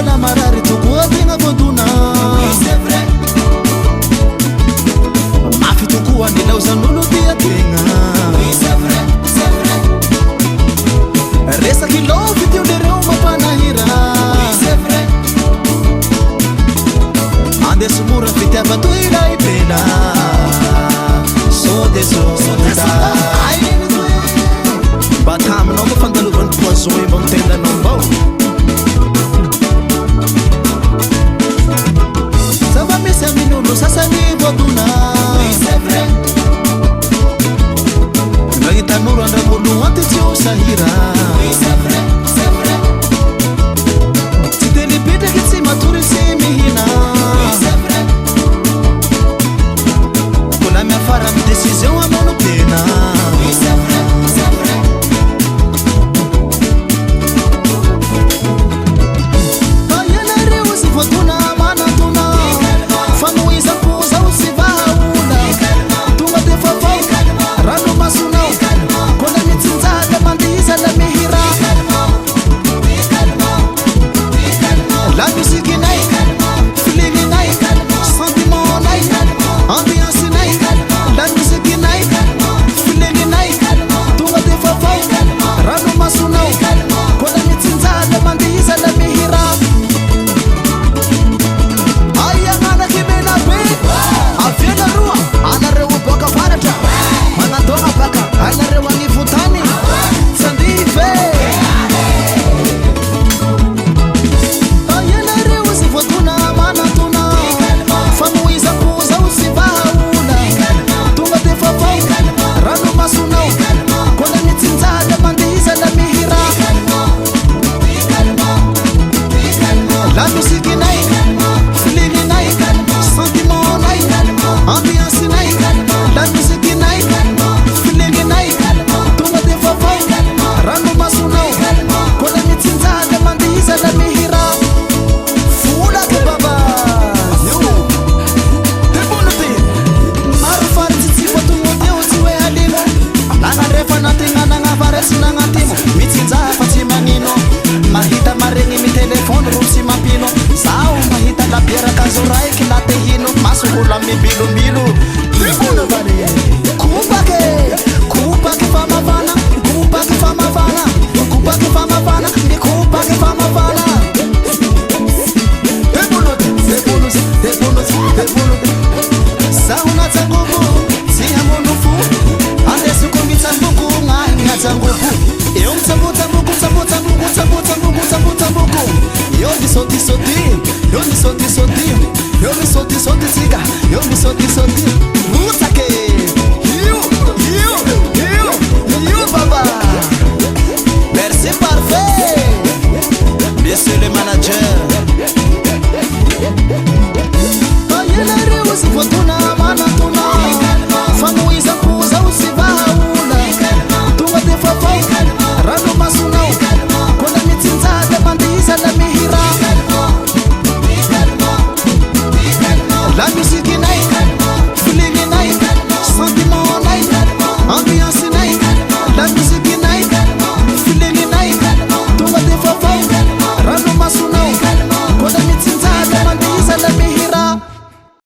la marari tokoa tegna voadona. C'est vrai. Mafy tokoa nilaozan'olo tia tegna. C'est vrai, c'est vrai. Resaky lovy teo lereo mampanahira. C'est vrai. Andeso mora fitiava toiray bela. Sode soda. Bataminao ko fandalovany poison embang tendanao mbao. Zava misy amin'olo sasany voadona. C'est vrai. Rahitan'olo andramolo antitsy eo sahira. C'est vrai, c'est vrai. Tsy de lipitraky tsy matory sy mihina. C'est vrai. Kola miafara amy décision amono tena. C'est vrai, c'est vrai. Ayanareo sy voadona manatona. Fanoizako zao sy vahaola. Tonga de favao rano masonao. Kola mitsinjaka mandiza la mihira. La musiquinay, feelinginay, sentimentnay, ambiancenay. La musiquinay, feelinginay, tonga de favao rano masonao. Kola mitsinjaka mandiza la mihira. Aya anaky mena be aviana roa anareo boaka faratra manadona baka anareo agnivotany sandive. Ayanareo sy voadona manatona. Fanoizako zao sy vahaola. Tonga de favao rano masonao. Kola mitsinjaka mandiza la mihira. La musiquinay, feelinginay, sentimentnay, ambiancenay. La musiquinay, feelinginay, tonga de favao rano masonao. Kola mitsinjaka mandiza la mihira. Folaka baba io debolo te maro faritsy tsy voatomody eo tsy hoe halino. Nanarefa nategna nagnavara tsy nagnantimo. Mitsinjaha fa tsy magnino. Mahita maregny mitelefony ro tsy mampino. Zaho mahita labierakazo raiky latehino. Masokolo amy bilomilo debolo vare. Kupake, kupake famavana. Kupake famavana. Kupake famavana. Kupake famavana. Zaho natsangovo tsy hamono fo. Andesiko mitsambuko gn'agny natsangovo. Eo mitsambotsamboko tsambotsambuko tsambotsambuko tsambotsambuko. Eo misotisoti, eo misotisoti, eo misotisoti tsika, eo misotisoti. Butsake you baba. Merci parfait. Monsieur le manager.